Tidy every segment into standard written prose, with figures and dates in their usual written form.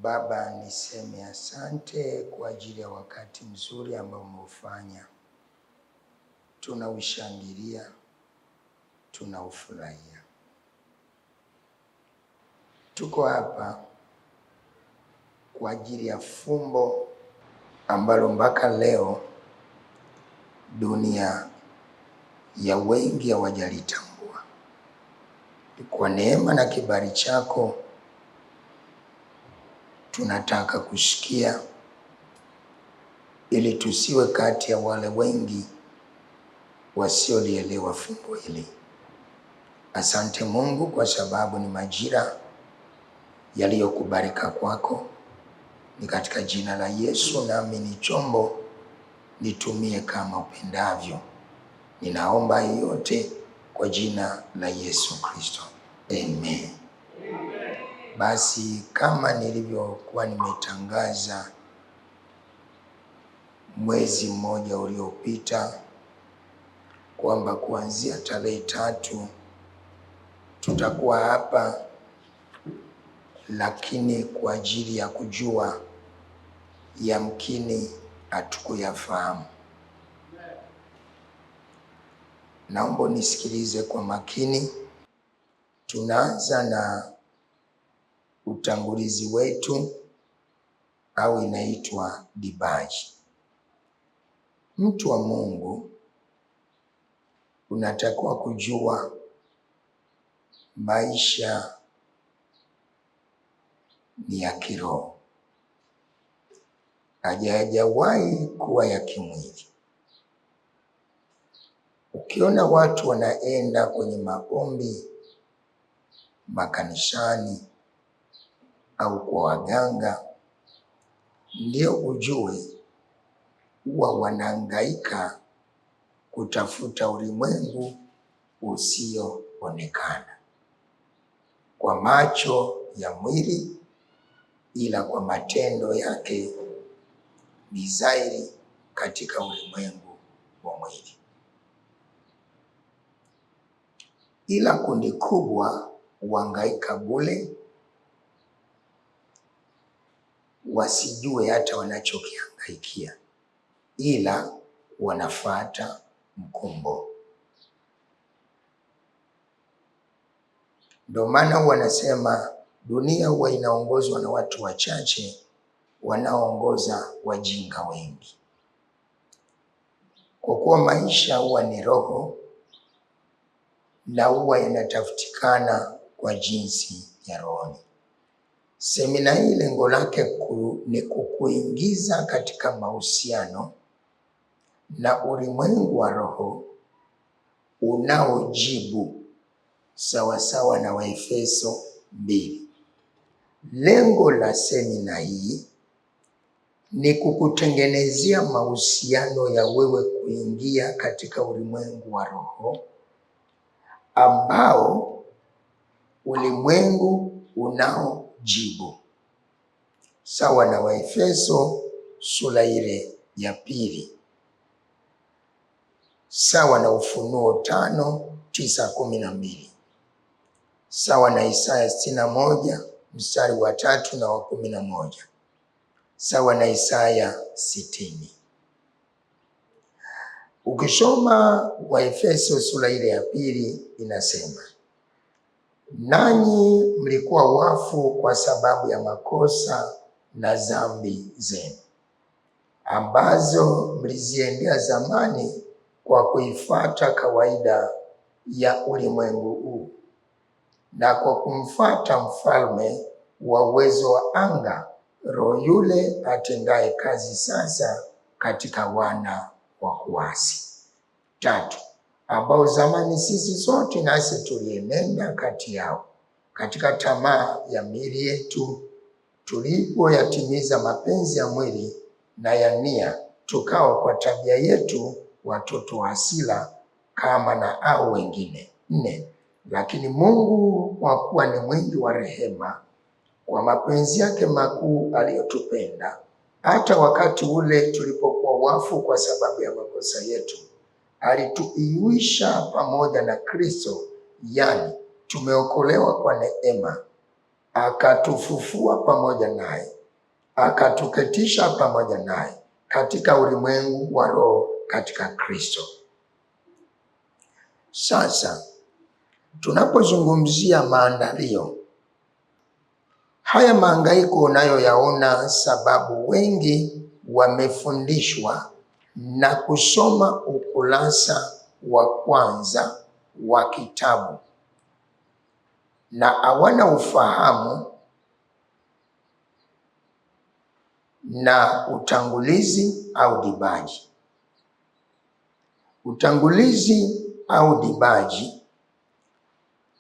Baba, niseme asante kwa ajili ya wakati mzuri ambao umeufanya. Tunaushangilia, tunaufurahia. Tuko hapa kwa ajili ya fumbo ambalo mpaka leo dunia ya wengi hawajalitambua. Kwa neema na kibali chako tunataka kusikia, ili tusiwe kati ya wale wengi wasiolielewa fumbo hili. Asante Mungu, kwa sababu ni majira yaliyokubalika kwako. Ni katika jina la Yesu, nami ni chombo, nitumie kama upendavyo. Ninaomba yote kwa jina la Yesu Kristo, amen. Basi kama nilivyokuwa nimetangaza mwezi mmoja uliopita kwamba kuanzia tarehe 3 tutakuwa hapa, lakini kwa ajili ya kujua yamkini hatukuyafahamu. Naomba unisikilize kwa makini. Tunaanza na utangulizi wetu, au inaitwa dibaji. Mtu wa Mungu, unatakiwa kujua maisha ni ya kiroho, hajawahi kuwa ya kimwili. Ukiona watu wanaenda kwenye maombi makanisani au kwa waganga, ndio ujue huwa wanahangaika kutafuta ulimwengu usioonekana kwa macho ya mwili, ila kwa matendo yake ni dhahiri katika ulimwengu wa mwili. Ila kundi kubwa huhangaika bure, wasijue hata wanachokihangaikia, ila wanafuata mkumbo. Ndio maana wanasema dunia huwa inaongozwa na watu wachache wanaoongoza wajinga wengi. Kwa kuwa maisha huwa ni roho na huwa yanatafutikana kwa jinsi ya rohoni. Semina hii lengo lake ni kukuingiza katika mahusiano na ulimwengu wa roho unaojibu sawasawa na Waefeso 2. Lengo la semina hii ni kukutengenezea mahusiano ya wewe kuingia katika ulimwengu wa roho, ambao ulimwengu unaojibu sawa na Waefeso sura ile ya 2, sawa na Ufunuo 5:9-12, sawa na Isaya 61 mstari wa 3 na wa 11, sawa na Isaya 60. Ukisoma Waefeso sura ile ya 2 inasema, nanyi mlikuwa wafu kwa sababu ya makosa na dhambi zenu, ambazo mliziendea zamani kwa kuifuata kawaida ya ulimwengu huu, na kwa kumfuata mfalme wa uwezo wa anga, roho yule atendaye kazi sasa katika wana wa kuasi. 3, ambao zamani sisi sote nasi tulienenda kati yao katika tamaa ya miili yetu, tulipoyatimiza mapenzi ya mwili na ya nia, tukawa kwa tabia yetu watoto wa hasira kama na hao wengine. 4, lakini Mungu kwa kuwa ni mwingi wa rehema, kwa mapenzi yake makuu aliyotupenda, hata wakati ule tulipokuwa wafu kwa sababu ya makosa yetu, alituhuisha pamoja na Kristo, yani tumeokolewa kwa neema. akatufufua pamoja naye, akatuketisha pamoja naye katika ulimwengu wa roho katika Kristo. Sasa tunapozungumzia maandalio haya, mahangaiko unayoyaona, sababu wengi wamefundishwa na kusoma ukurasa wa kwanza wa kitabu na hawana ufahamu na utangulizi au dibaji. Utangulizi au dibaji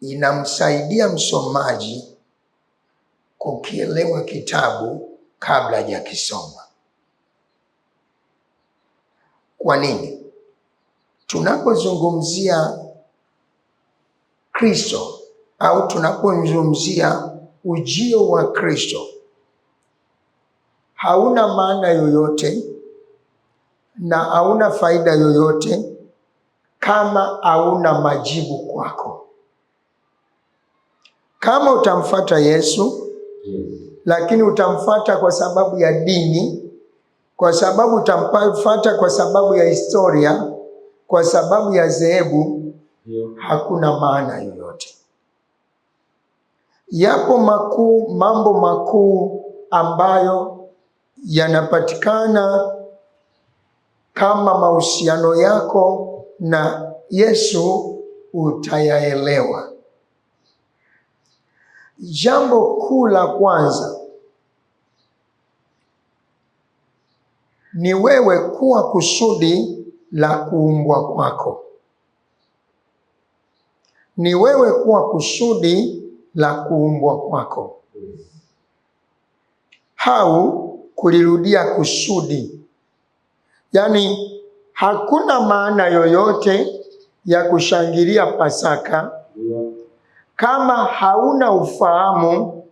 inamsaidia msomaji kukielewa kitabu kabla ya kisoma. Kwa nini? Tunapozungumzia Kristo au tunapozungumzia ujio wa Kristo, hauna maana yoyote na hauna faida yoyote kama hauna majibu kwako. Kama utamfuata Yesu, lakini utamfuata kwa sababu ya dini, kwa sababu utamfuata kwa sababu ya historia, kwa sababu ya dhehebu, hakuna maana yoyote. Yapo mambo makuu ambayo yanapatikana kama mahusiano yako na Yesu utayaelewa. Jambo kuu la kwanza ni wewe kuwa kusudi la kuumbwa kwako. Ni wewe kuwa kusudi la kuumbwa kwako. Au kulirudia kusudi. Yaani hakuna maana yoyote ya kushangilia Pasaka kama hauna ufahamu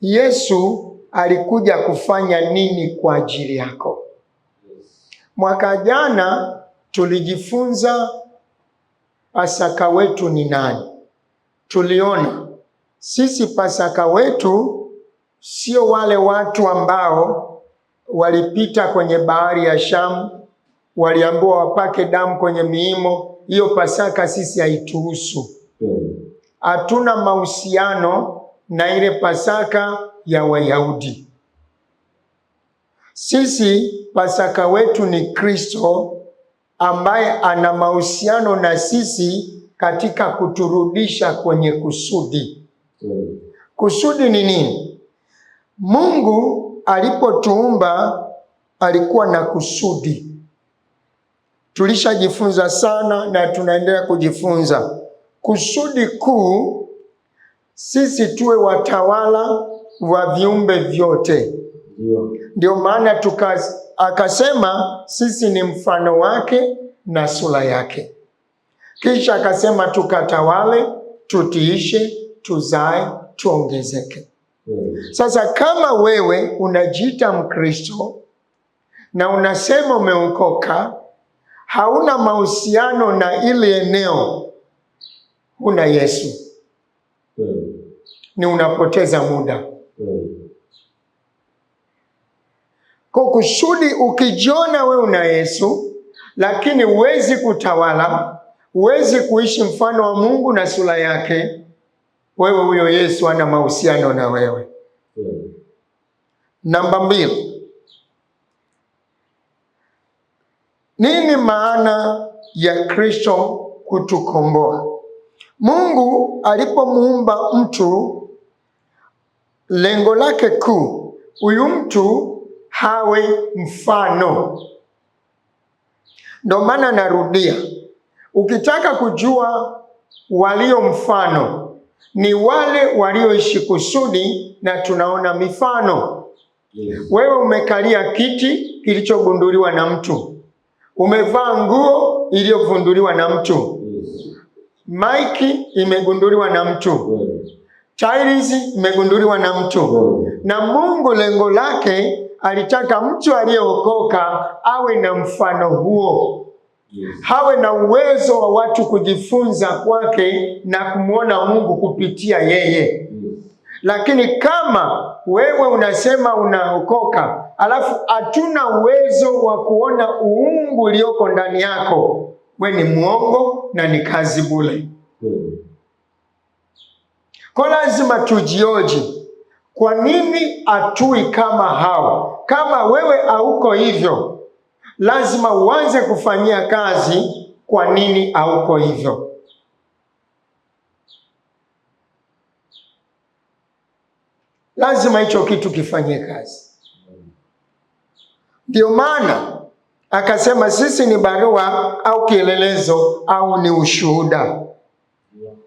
Yesu alikuja kufanya nini kwa ajili yako. Mwaka jana tulijifunza Pasaka wetu ni nani. Tuliona sisi Pasaka wetu sio wale watu ambao walipita kwenye bahari ya Shamu, waliambiwa wapake damu kwenye miimo. Hiyo Pasaka sisi haituhusu. Hatuna mahusiano na ile Pasaka ya Wayahudi. Sisi Pasaka wetu ni Kristo ambaye ana mahusiano na sisi katika kuturudisha kwenye kusudi. Kusudi ni nini? Mungu alipotuumba alikuwa na kusudi. Tulishajifunza sana na tunaendelea kujifunza. Kusudi kuu, sisi tuwe watawala wa viumbe vyote. Ndio maana akasema sisi ni mfano wake na sura yake. Kisha akasema tukatawale, tutiishe, tuzae, tuongezeke. Sasa kama wewe unajiita Mkristo na unasema umeokoka, hauna mahusiano na ile eneo, huna Yesu. Ni unapoteza muda. Kwa kusudi ukijiona wewe una Yesu, lakini huwezi kutawala, huwezi kuishi mfano wa Mungu na sura yake, wewe huyo Yesu hana mahusiano na wewe. Namba 2. Nini maana ya Kristo kutukomboa? Mungu alipomuumba mtu, lengo lake kuu, huyu mtu hawe mfano. Ndio maana narudia, ukitaka kujua walio mfano ni wale walioishi kusudi, na tunaona mifano. Wewe umekalia kiti kilichogunduliwa na mtu. Umevaa nguo iliyogunduliwa na mtu. Maiki imegunduliwa na mtu. Tiles imegunduliwa na mtu. Na Mungu lengo lake alitaka mtu aliyeokoka awe na mfano huo. Hawe na uwezo wa watu kujifunza kwake na kumwona Mungu kupitia yeye. Lakini kama wewe unasema unaokoka, alafu hatuna uwezo wa kuona uungu ulioko ndani yako, we ni mwongo na ni kazi bure. Kwa lazima tujioji, kwa nini hatui kama hao? Kama wewe hauko hivyo, lazima uanze kufanyia kazi kwa nini hauko hivyo. Lazima hicho kitu kifanyie kazi. Ndio maana akasema sisi ni barua au kielelezo au ni ushuhuda.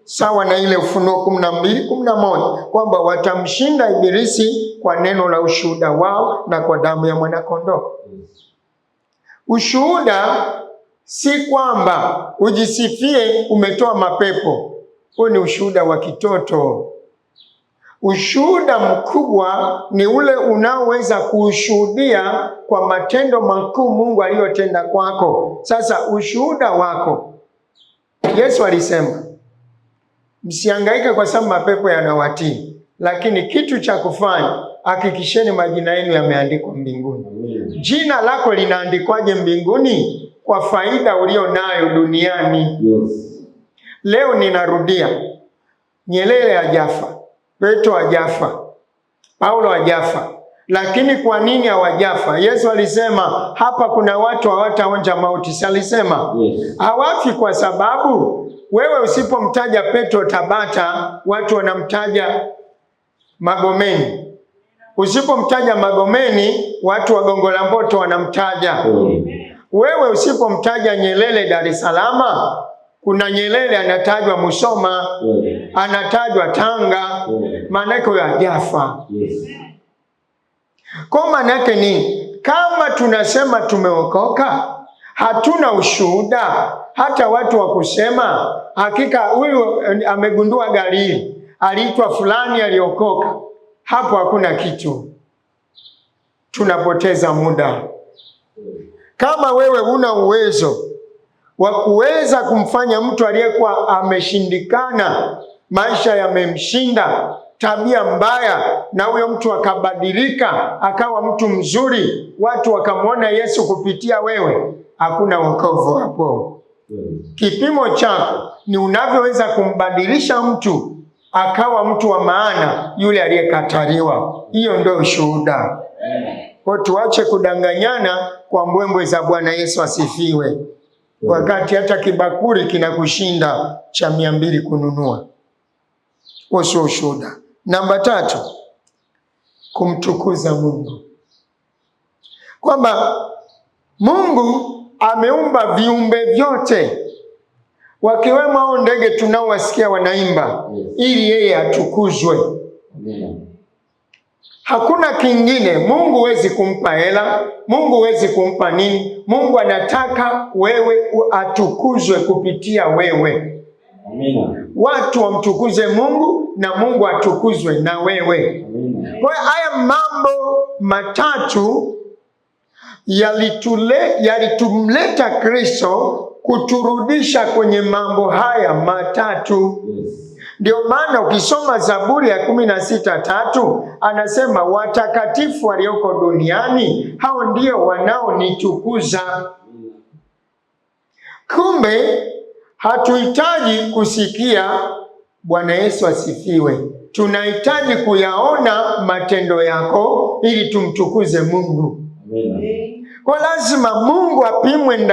Sawa na ile Ufunuo 12:11 kwamba watamshinda Ibilisi kwa neno la ushuhuda wao na kwa damu ya mwanakondoo. Ushuhuda si kwamba ujisifie umetoa mapepo. Huo ni ushuhuda wa kitoto. Ushuhuda mkubwa ni ule unaoweza kushuhudia kwa matendo makuu Mungu aliyotenda kwako. Sasa ushuhuda wako, Yesu alisema msihangaike kwa sababu mapepo yanawatii, lakini kitu cha kufanya, hakikisheni majina yenu yameandikwa mbinguni. Jina lako linaandikwaje mbinguni? Kwa faida ulio nayo duniani. Leo ninarudia, Nyerere hajafa, Petro hajafa, Paulo hajafa. Lakini kwa nini hawajafa? Yesu alisema hapa kuna watu hawataonja mauti. Si alisema? Hawafi kwa sababu wewe usipomtaja Petro Tabata, watu wanamtaja Magomeni. Usipomtaja Magomeni, watu wa Gongo la Mboto wanamtaja. Wewe usipomtaja Nyerere Dar es Salaam, kuna Nyerere anatajwa Musoma, anatajwa Tanga, maana yake hajafa. Kwa maana yake ni kama tunasema tumeokoka, hatuna ushuhuda, hata watu wa kusema hakika huyu amegundua gari, aliitwa fulani aliokoka, hapo hakuna kitu. Tunapoteza muda. Kama wewe una uwezo wa kuweza kumfanya mtu aliyekuwa ameshindikana, maisha yamemshinda, tabia mbaya, na huyo mtu akabadilika akawa mtu mzuri, watu wakamwona Yesu kupitia wewe, hakuna wokovu hapo. Kipimo chako ni unavyoweza kumbadilisha mtu akawa mtu wa maana yule aliyekataliwa. Hiyo ndio ushuhuda. Kwa tuache kudanganyana kwa mbwembwe za Bwana Yesu asifiwe. Wakati hata kibakuri kinakushinda cha 200 kununua. Huo sio ushuhuda. Namba 3, kumtukuza Mungu. Kwamba Mungu ameumba viumbe vyote, wakiwemo hao ndege tunaowasikia wanaimba, ili yeye atukuzwe. Hakuna kingine. Mungu huwezi kumpa hela, Mungu huwezi kumpa nini. Mungu anataka wewe atukuzwe kupitia wewe. Watu wamtukuze Mungu na Mungu atukuzwe na wewe. Kwa hiyo haya mambo matatu yalitumleta Kristo kuturudisha kwenye mambo haya matatu. Ndio maana ukisoma Zaburi ya 16:3 anasema watakatifu walioko duniani hao ndio wanaonitukuza. Kumbe hatuhitaji kusikia Bwana Yesu asifiwe. Tunahitaji kuyaona matendo yako ili tumtukuze Mungu. Kwa lazima Mungu apimwe ndani